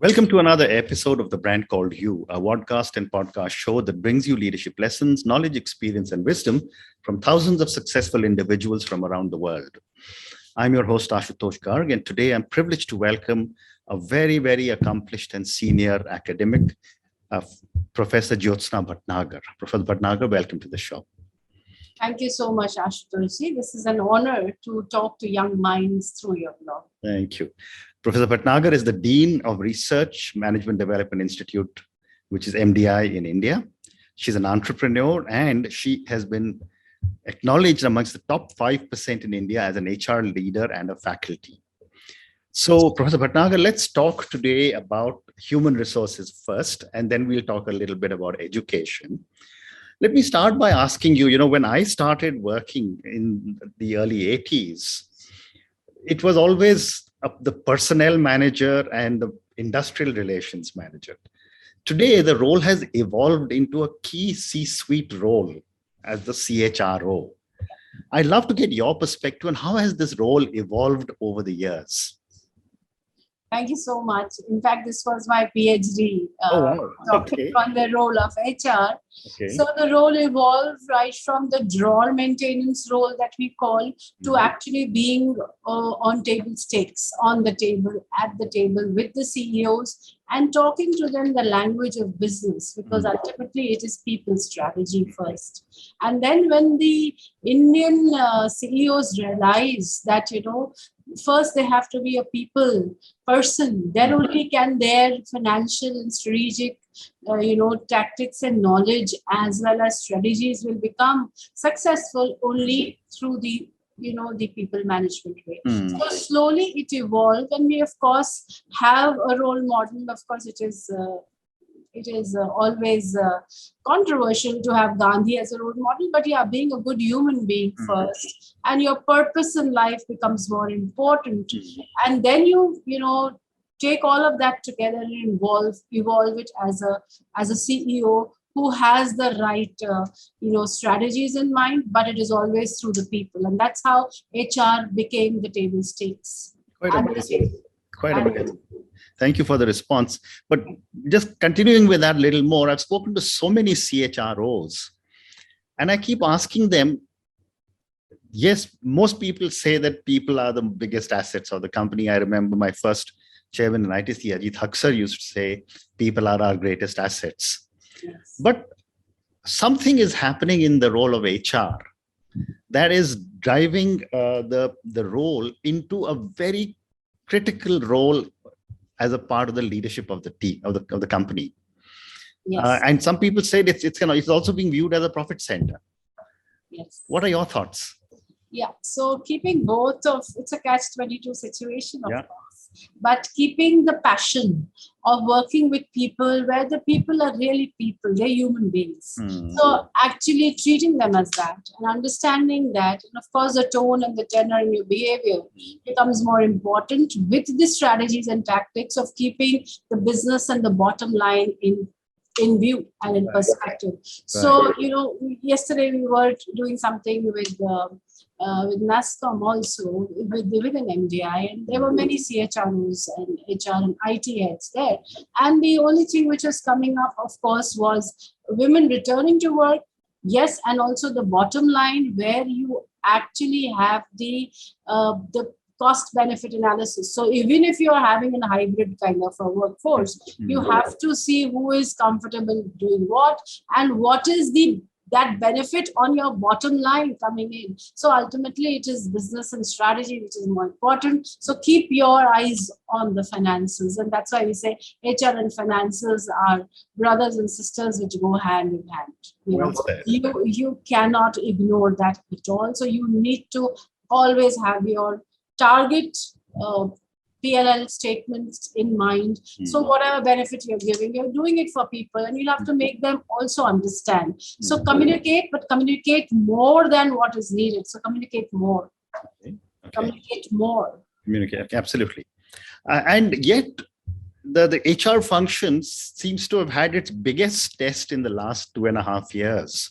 Welcome to another episode of The Brand Called You, a podcast and podcast show that brings you leadership lessons, knowledge, experience, and wisdom from thousands of successful individuals from around the world. I'm your host, Ashutosh Garg, and today I'm privileged to welcome a very, very accomplished and senior academic, Professor Jyotsna Bhatnagar. Professor Bhatnagar, welcome to the show. Thank you so much, Ashutosh. This is an honor to talk to young minds through your blog. Thank you. Professor Bhatnagar is the Dean of Research Management Development Institute, which is MDI in India. She's an entrepreneur and she has been acknowledged amongst the top 5% in India as an HR leader and a faculty. So, Professor Bhatnagar, let's talk today about human resources first, and then we'll talk a little bit about education. Let me start by asking you, when I started working in the early 80s, it was always the personnel manager and the industrial relations manager. Today, the role has evolved into a key C-suite role as the CHRO. I'd love to get your perspective on how has this role evolved over the years? Thank you so much. In fact, this was my PhD Okay. on the role of HR. Okay. So the role evolved right from the drawer maintenance role that we call to actually being on table stakes, on the table, at the table with the CEOs and talking to them the language of business, because ultimately it is people strategy first. And then when the Indian CEOs realize that, first they have to be a people person, then only can their financial and strategic tactics and knowledge as well as strategies will become successful only through the people management way. So slowly it evolved, and we of course have a role model. Of course it is always controversial to have Gandhi as a role model, but being a good human being first, and your purpose in life becomes more important. And then you take all of that together and evolve it as a CEO who has the right strategies in mind, but it is always through the people. And that's how HR became the table stakes. Quite a bit. Thank you for the response. But just continuing with that a little more, I've spoken to so many CHROs, and I keep asking them, yes, most people say that people are the biggest assets of the company. I remember my first chairman in ITC, Ajit Haksar, used to say, people are our greatest assets. Yes. But something is happening in the role of HR that is driving the role into a very critical role as a part of the leadership of the team of the company. Yes. And some people say it's also being viewed as a profit center. Yes. What are your thoughts? Yeah. So keeping both of it's a catch-22 situation, of Yeah. course, but keeping the passion of working with people where the people are really people, they're human beings. So actually treating them as that and understanding that, and of course the tone and the tenor in your behavior becomes more important with the strategies and tactics of keeping the business and the bottom line in view and in perspective. So, yesterday we were doing something with NASCOM also, within MDI, and there were many CHROs and HR and IT heads there. And the only thing which was coming up, of course, was women returning to work. Yes, and also the bottom line where you actually have the cost benefit analysis. So even if you're having a hybrid kind of a workforce, you have to see who is comfortable doing what and what is that benefit on your bottom line coming in. So ultimately it is business and strategy which is more important. So keep your eyes on the finances. And that's why we say HR and finances are brothers and sisters which go hand in hand. You cannot ignore that at all. So you need to always have your target PLL statements in mind. So whatever benefit you're giving, you're doing it for people, and you'll have to make them also understand. So communicate, but communicate more than what is needed. So communicate more. Okay. Communicate more. Communicate, absolutely. And yet, the HR function seems to have had its biggest test in the last 2.5 years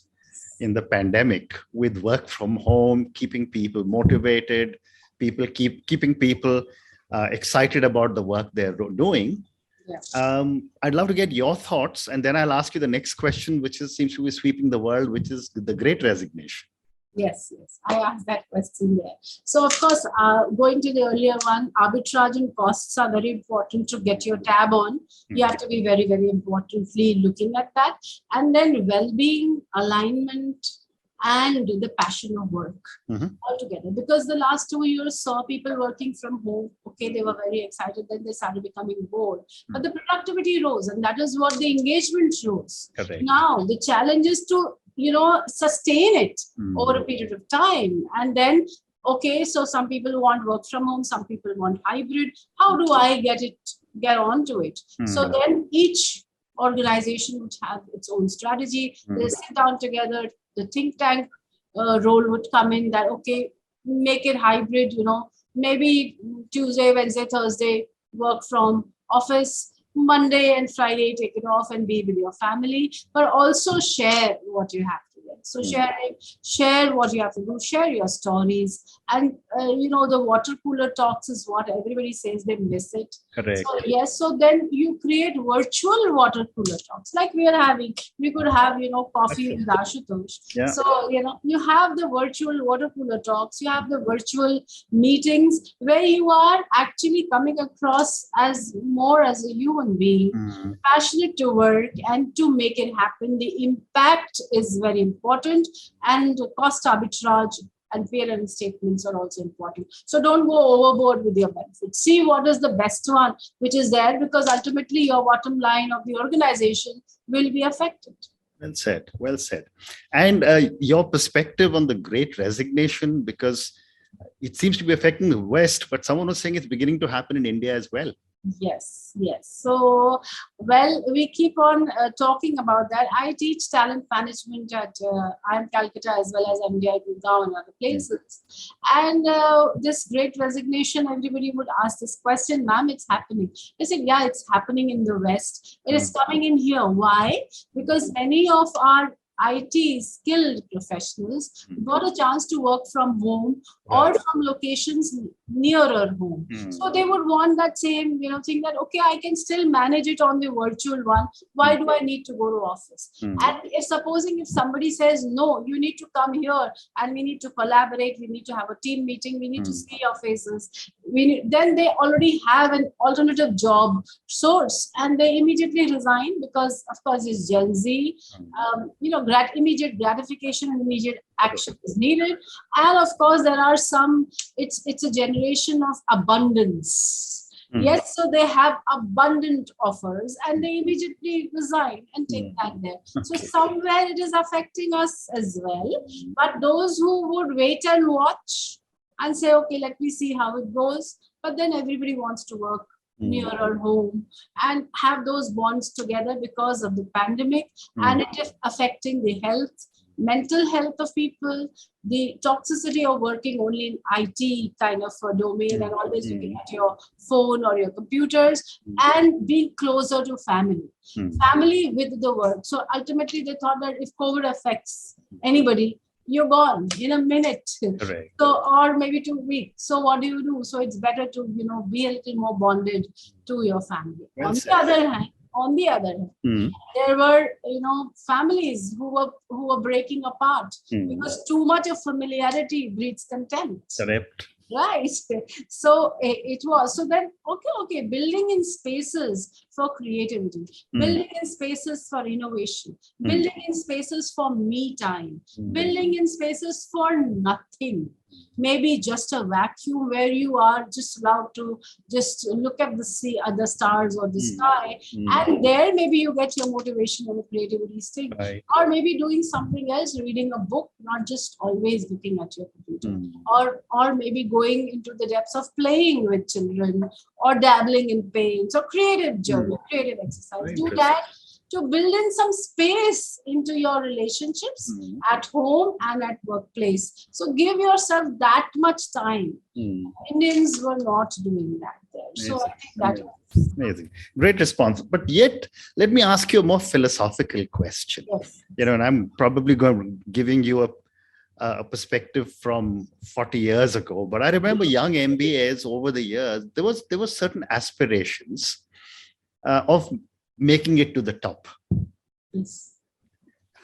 in the pandemic, with work from home, keeping people motivated, keeping people excited about the work they're doing. I'd love to get your thoughts, and then I'll ask you the next question, which seems to be sweeping the world, which is the Great Resignation. Yes, I asked that question there. So, of course, going to the earlier one, arbitrage and costs are very important to get your tab on. You have to be very, very importantly looking at that. And then well-being, alignment, and the passion of work altogether. Because the last 2 years saw people working from home. Okay, they were very excited. Then they started becoming bored. But the productivity rose, and that is what the engagement rose. Correct. Now, the challenge is to sustain it over a period of time. And then, okay, so some people want work from home, some people want hybrid. How do I get onto it? So then each organization would have its own strategy. They'll sit down together. The think tank role would come in that, okay, make it hybrid, maybe Tuesday, Wednesday, Thursday, work from office. Monday and Friday, take it off and be with your family, but also share what you have to do. So share what you have to do, share your stories. And, the water cooler talks is what everybody says they miss it. Correct. So, yes. So then you create virtual water cooler talks like we are having. We could have, coffee with Ashutosh. Yeah. So, you have the virtual water cooler talks. You have the virtual meetings where you are actually coming across as a human being, passionate to work and to make it happen. The impact is very important, and cost arbitrage and fairness statements are also important. So don't go overboard with your benefits. See what is the best one which is there, because ultimately your bottom line of the organization will be affected. Well said. Well said. And your perspective on the Great Resignation, because it seems to be affecting the West, but someone was saying it's beginning to happen in India as well. Yes. So, well, we keep on talking about that. I teach talent management at IIM Calcutta as well as MDI Gurgaon and other places. And this Great Resignation, everybody would ask this question, ma'am, it's happening. I said, yeah, it's happening in the West. It is coming in here. Why? Because many of our IT skilled professionals got a chance to work from home or from locations nearer home. So they would want that same, thing that, okay, I can still manage it on the virtual one. Why do I need to go to office? And if somebody says, no, you need to come here and we need to collaborate, we need to have a team meeting, we need to see your faces, then they already have an alternative job source and they immediately resign because, of course, it's Gen Z. Immediate gratification and immediate action is needed. And of course, there are it's a generation of abundance. Yes, so they have abundant offers and they immediately resign and take that there. So somewhere it is affecting us as well. But those who would wait and watch and say, okay, let me see how it goes. But then everybody wants to work nearer home and have those bonds together because of the pandemic, and it is affecting the mental health of people, the toxicity of working only in IT kind of a domain and always looking at your phone or your computers, and being closer to family with the work. So ultimately they thought that if COVID affects anybody, you're gone in a minute. Correct. So, or maybe 2 weeks. So what do? So it's better to, be a little more bonded to your family. Well on the other hand, there were, families who were breaking apart because too much of familiarity breeds contempt. Correct. Right. So it was. So then, okay, building in spaces for creativity, building in spaces for innovation, building in spaces for me time, building in spaces for nothing. Maybe just a vacuum where you are just allowed to just look at the sea, the stars or the sky, and there maybe you get your motivation and creativity stick. Right. Or maybe doing something else, reading a book, not just always looking at your computer. Or maybe going into the depths of playing with children or dabbling in paints or creative journey, creative exercise. Do that to build in some space into your relationships at home and at workplace. So give yourself that much time. Indians were not doing that there. Amazing. So I think that was amazing. Great response. But yet, let me ask you a more philosophical question. yes. And I'm probably giving you a perspective from 40 years ago. But I remember young MBAs over the years, there was certain aspirations of making it to the top. Yes.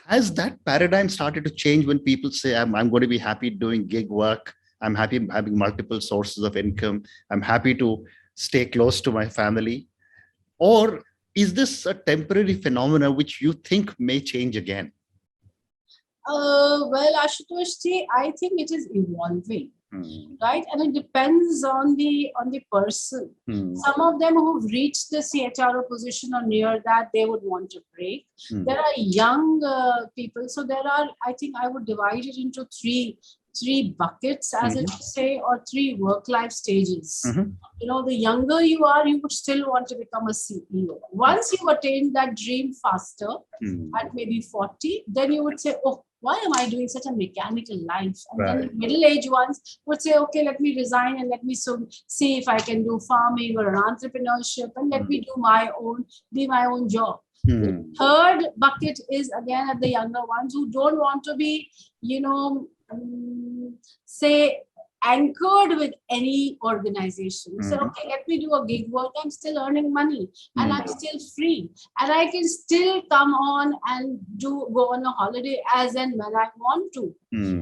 Has that paradigm started to change when people say, I'm going to be happy doing gig work, I'm happy having multiple sources of income, I'm happy to stay close to my family? Or is this a temporary phenomena which you think may change again? Well, Ashutosh ji, I think it is evolving, right? And it depends on the person. Some of them who've reached the CHRO position or near that, they would want a break. There are young people. So there are, I think I would divide it into three buckets, as it say, or three work-life stages. You know, the younger you are, you would still want to become a CEO. Once you attain that dream faster, at maybe 40, then you would say, oh, why am I doing such a mechanical life? And then the middle-aged ones would say, okay, let me resign and let me see if I can do farming or an entrepreneurship, and let me be my own job. The third bucket is again at the younger ones who don't want to be, say, anchored with any organization. So, okay, let me do a gig work. I'm still earning money and I'm still free. And I can still come on and go on a holiday as and when I want to,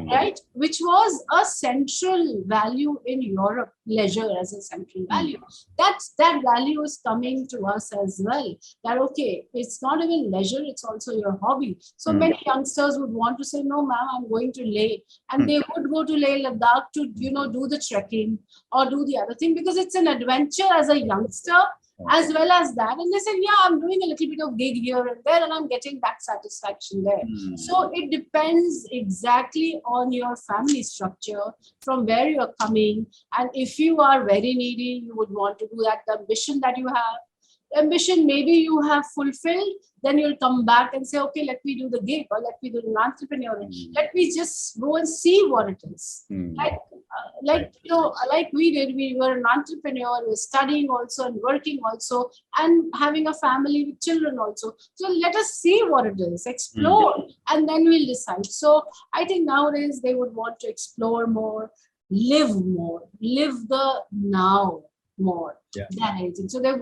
right? Which was a central value in Europe, leisure as a central value. That value is coming to us as well. That, okay, it's not even leisure, it's also your hobby. So many youngsters would want to say, no, ma'am, I'm going to Leh. And they would go to Leh Ladakh to, do the trekking or do the other thing, because it's an adventure as a youngster as well as that. And they said, yeah, I'm doing a little bit of gig here and there and I'm getting that satisfaction there. So it depends exactly on your family structure, from where you're coming. And if you are very needy, you would want to do that. The ambition that you have, maybe you have fulfilled, then you'll come back and say, okay, let me do the gig, or let me do an entrepreneur. Let me just go and see what it is. Like we did, we were an entrepreneur, we were studying also and working also and having a family with children also. So let us see what it is, explore, and then we'll decide. So I think nowadays they would want to explore more, live the now more than anything. So they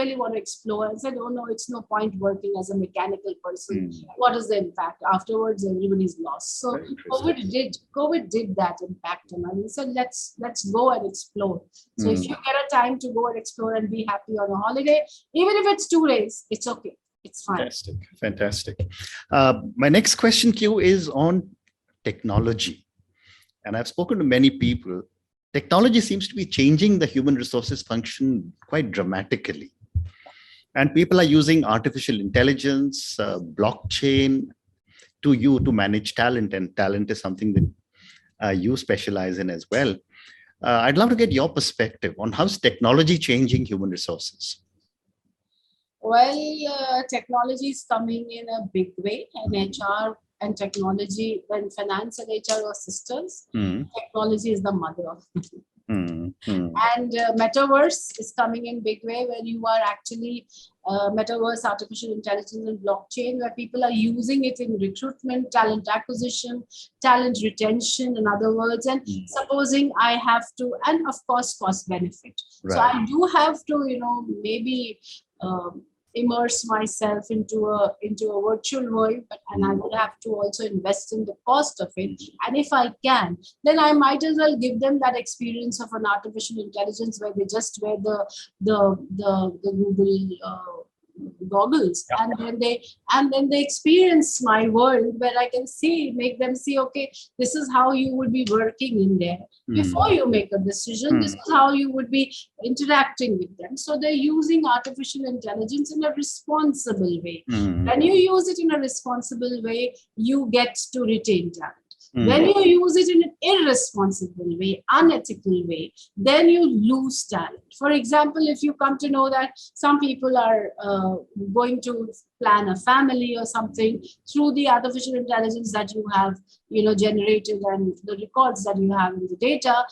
really want to explore and said, oh no, it's no point working as a mechanical person. What is the impact? Afterwards, everybody's lost. So COVID did that impact on us. And we said, let's go and explore. So if you get a time to go and explore and be happy on a holiday, even if it's 2 days, it's okay. It's fine. Fantastic. My next question to you is on technology. And I've spoken to many people. Technology seems to be changing the human resources function quite dramatically. And people are using artificial intelligence, blockchain to manage talent. And talent is something that you specialize in as well. I'd love to get your perspective on how's technology changing human resources. Well, technology is coming in a big way, and HR and technology, when finance and HR are sisters, technology is the mother of it. And metaverse is coming in big way, where you are actually metaverse, artificial intelligence and blockchain, where people are using it in recruitment, talent acquisition, talent retention, in other words. And supposing I have to, and of course, cost benefit. So I do have to, maybe immerse myself into a virtual world, and I would have to also invest in the cost of it. And if I can, then I might as well give them that experience of an artificial intelligence where they just wear the Google goggles, and then they experience my world, where I can make them see, okay, this is how you would be working in there. Before you make a decision, this is how you would be interacting with them. So they're using artificial intelligence in a responsible way. When you use it in a responsible way, you get to retain talent. When you use it in an irresponsible way, unethical way, then you lose talent. For example, if you come to know that some people are going to plan a family or something through the artificial intelligence that you have, generated, and the records that you have in the data,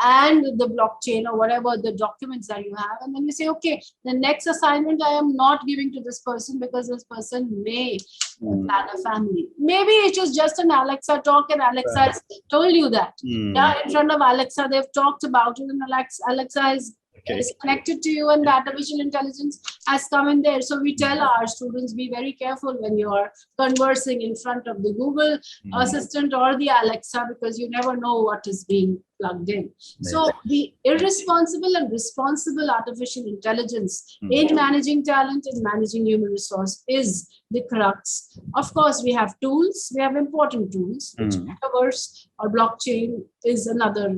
and the blockchain or whatever the documents that you have, and then you say, okay, the next assignment I am not giving to this person because this person may plan a family. Maybe it was just an Alexa talk, and Alexa has told you that. In front of Alexa, they've talked about it, and Alexa has Okay. It's connected to you, and the artificial intelligence has come in there. So we tell our students, be very careful when you are conversing in front of the Google Assistant or the Alexa, because you never know what is being plugged in. So the irresponsible and responsible artificial intelligence in managing talent and managing human resource is the crux. Of course, we have tools, we have important tools, which metaverse or blockchain is another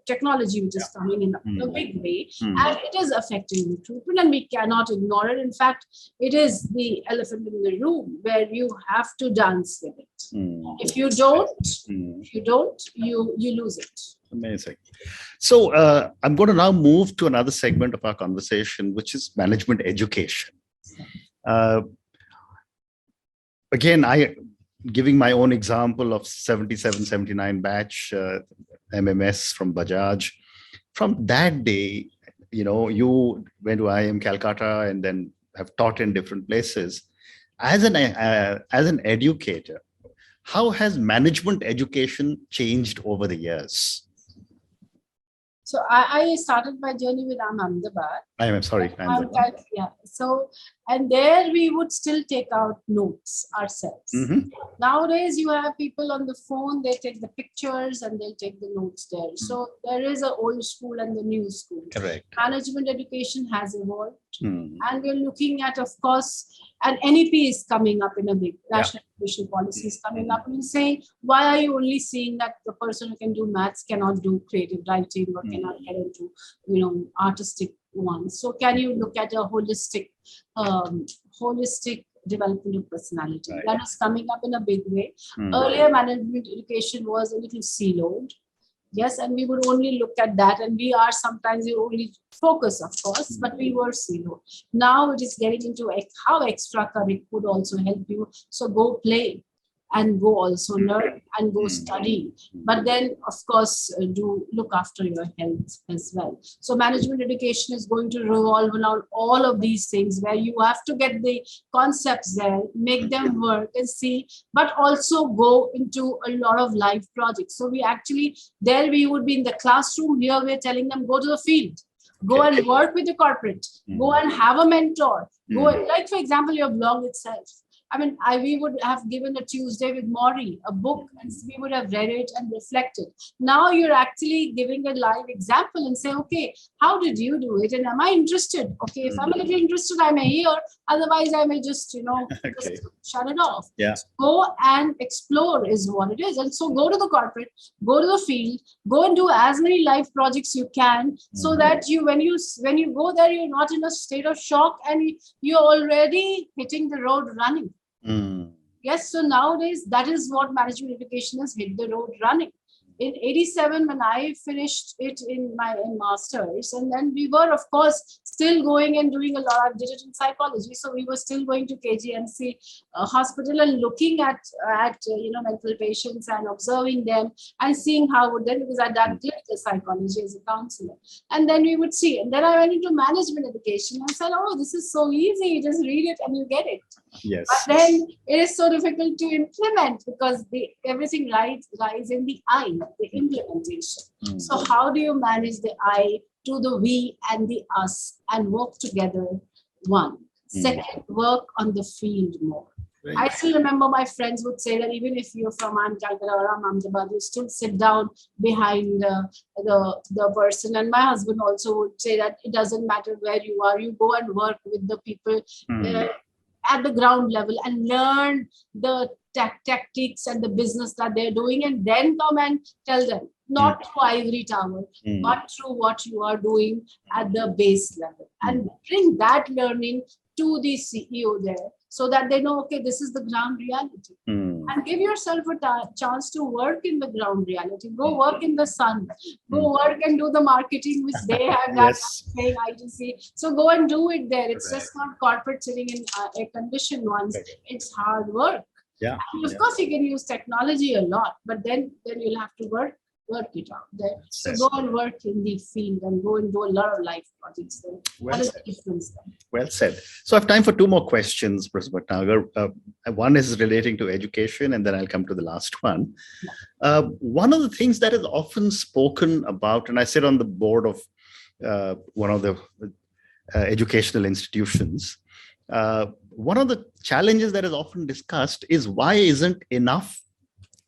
technology which is coming in a big way, and it is affecting recruitment, and we cannot ignore it. In fact, it is the elephant in the room where you have to dance with it. If you don't, you lose it. Amazing. So I'm going to now move to another segment of our conversation, which is management education. Again, giving my own example of 77, 79 batch MMS from Bajaj. From that day, you went to IIM Calcutta and then have taught in different places. As an educator, how has management education changed over the years? So I started my journey with Ahmedabad. I'm sorry. Yeah. So, and there we would still take out notes ourselves. Nowadays, you have people on the phone, they take the pictures and they'll take the notes there. So there is an old school and the new school. Correct. Management education has evolved. And we're looking at, of course, and NEP is coming up in a big national education policy is coming up, and saying, why are you only seeing that the person who can do maths cannot do creative writing or cannot get into artistic ones? So can you look at a holistic development of personality? That is coming up in a big way. Earlier, management education was a little siloed. Yes, and we would only look at that, and we are sometimes the only focus, of course, but we were zero. Now it is getting into how extracurricular could also help you. So go play and go also learn and go study. But then, of course, do look after your health as well. So management education is going to revolve around all of these things, where you have to get the concepts there, make them work and see, but also go into a lot of live projects. So we actually, there we would be in the classroom. Here we're telling them, go to the field. Go and work with the corporate. Go and have a mentor. Go and, like, for example, your blog itself. I mean, we would have given a Tuesday with Maury, a book, and we would have read it and reflected. Now you're actually giving a live example and say, okay, how did you do it? And am I interested? Okay, if I'm a little interested, I may hear. Otherwise, I may just, just shut it off. Go and explore is what it is. And so go to the corporate, go to the field, go and do as many live projects you can, so that when you go there, you're not in a state of shock and you're already hitting the road running. Yes, so nowadays that is what management education has, hit the road running. In 87, when I finished it in my master's, and then we were, of course, still going and doing a lot of digital psychology. So we were still going to KGMC hospital and looking at mental patients and observing them and seeing how would then, because I did clinical psychology as a counselor. And then we would see. And then I went into management education and said, oh, this is so easy. You just read it and you get it. Yes. But then it is so difficult to implement, because everything lies in the I, the implementation. So how do you manage the I to the we and the us and work together? One. Second, work on the field more. Right. I still remember my friends would say that even if you're from Calcutta or Ahmedabad, you still sit down behind the person. And my husband also would say that it doesn't matter where you are, you go and work with the people at the ground level and learn the tactics and the business that they're doing, and then come and tell them, not through ivory tower, but through what you are doing at the base level, and bring that learning to the CEO there, so that they know, okay, this is the ground reality. And give yourself a chance to work in the ground reality. Go work in the sun. Go work and do the marketing which they have done, paying ITC. So go and do it there. It's just not corporate sitting in air-conditioned ones. It's hard work. And of course, you can use technology a lot, but then you'll have to work it out there. So go and work in the field and go and do a lot of life projects there. What is the difference then? Well said. So I have time for two more questions, Professor Bhatnagar. One is relating to education, and then I'll come to the last one. One of the things that is often spoken about, and I sit on the board of one of the educational institutions. One of the challenges that is often discussed is why isn't enough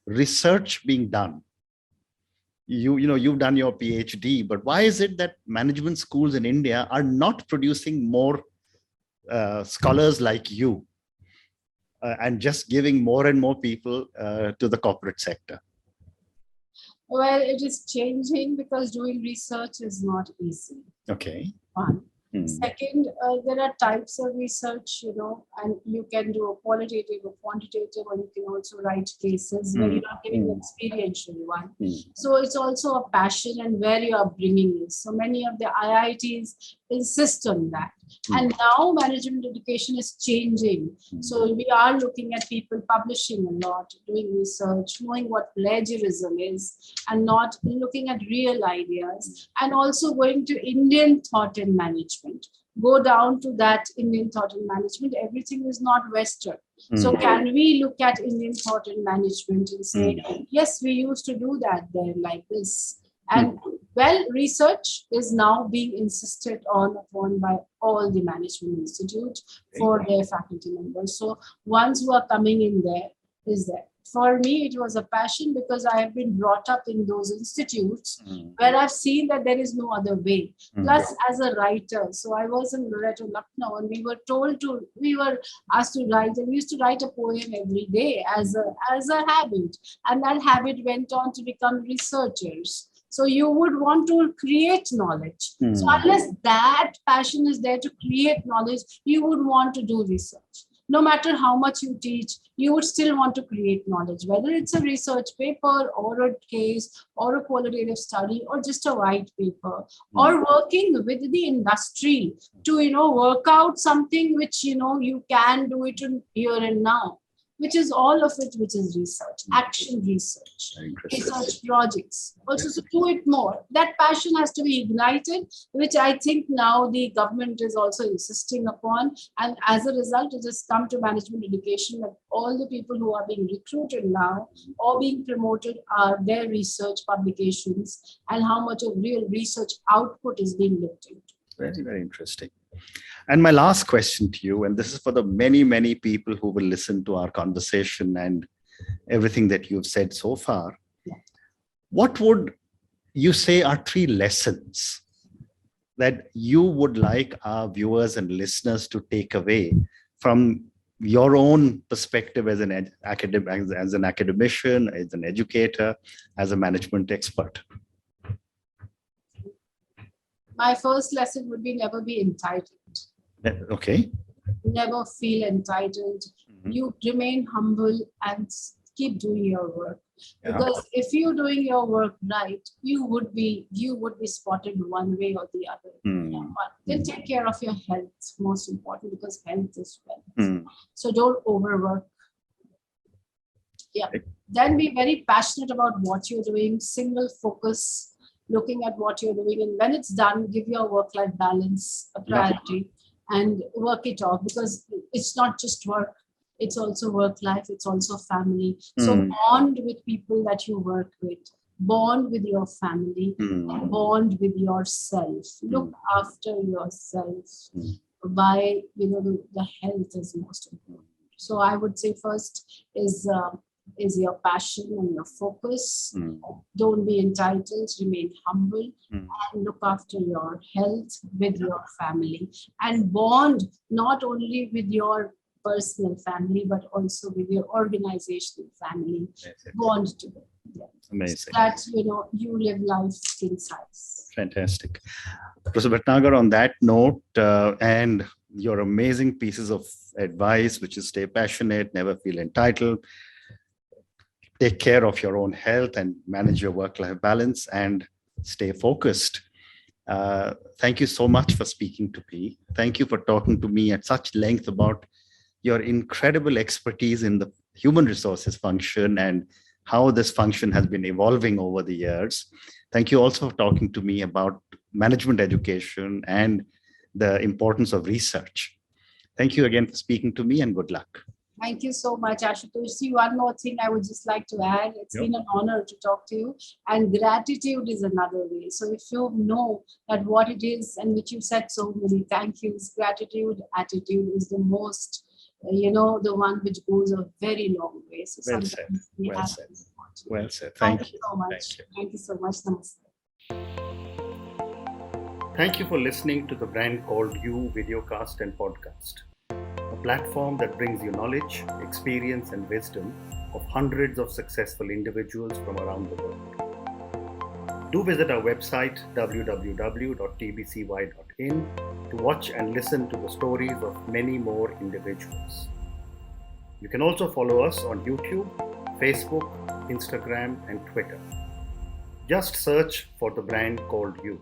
research being done? You've done your PhD, but why is it that management schools in India are not producing more scholars like you and just giving more and more people to the corporate sector? Well, it is changing because doing research is not easy. Okay. One. Second, there are types of research, and you can do a qualitative or quantitative, or you can also write cases where you're not giving an experiential one. So it's also a passion and where you are bringing it. So many of the IITs insist on that. And now management education is changing. So we are looking at people publishing a lot, doing research, knowing what plagiarism is, and not looking at real ideas, and also going to Indian thought in management. Go down to that Indian thought in management. Everything is not Western. So can we look at Indian thought in management and say, yes, we used to do that there like this. And well, research is now being insisted upon by all the management institutes for their faculty members. So ones who are coming in there is there. For me, it was a passion because I have been brought up in those institutes where I've seen that there is no other way. Plus, as a writer, so I was in Lucknow, and we were asked to write, and we used to write a poem every day as a habit, and that habit went on to become researchers. So you would want to create knowledge. So unless that passion is there to create knowledge, you would want to do research. No matter how much you teach, you would still want to create knowledge, whether it's a research paper or a case or a qualitative study or just a white paper, or working with the industry to, work out something which, you can do it in here and now, which is all of it, which is research, action research, research projects. Also, to do it more. That passion has to be ignited, which I think now the government is also insisting upon. And as a result, it has come to management education that all the people who are being recruited now or being promoted are their research publications and how much of real research output is being looked into. Very, very interesting. And my last question to you, and this is for the many, many people who will listen to our conversation and everything that you've said so far. What would you say are 3 lessons that you would like our viewers and listeners to take away from your own perspective as an academician, as an educator, as a management expert? My first lesson would be never be entitled. Okay. Never feel entitled. You remain humble and keep doing your work. Because if you're doing your work right, you would be spotted one way or the other. But then take care of your health, most important, because health is wealth. So don't overwork. Then be very passionate about what you're doing, single focus, looking at what you're doing, and when it's done, give your work-life balance a priority and work it off, because it's not just work, it's also work life, it's also family. So bond with people that you work with, bond with your family, bond with yourself, look after yourself. By the health is most important. So I would say first is your passion and your focus. Don't be entitled, remain humble, and look after your health with your family, and bond not only with your personal family but also with your organizational family. Bond together. Amazing. So that you live life in size. Fantastic. Professor Bhatnagar, on that note, and your amazing pieces of advice, which is stay passionate, never feel entitled, take care of your own health and manage your work-life balance, and stay focused. Thank you so much for speaking to me. Thank you for talking to me at such length about your incredible expertise in the human resources function and how this function has been evolving over the years. Thank you also for talking to me about management education and the importance of research. Thank you again for speaking to me, and good luck. Thank you so much, Ashutosh. See, one more thing I would just like to add. It's been an honor to talk to you. And gratitude is another way. So if you know that what it is, and which you said so many thank yous, gratitude, attitude is the most, the one which goes a very long way. So Well said. Well said. Well said. Thank you so much. Thank you so much. Namaste. Thank you for listening to the Brand Called You videocast and podcast, a platform that brings you knowledge, experience, and wisdom of hundreds of successful individuals from around the world. Do visit our website www.tbcy.in to watch and listen to the stories of many more individuals. You can also follow us on YouTube, Facebook, Instagram, and Twitter. Just search for the Brand Called You.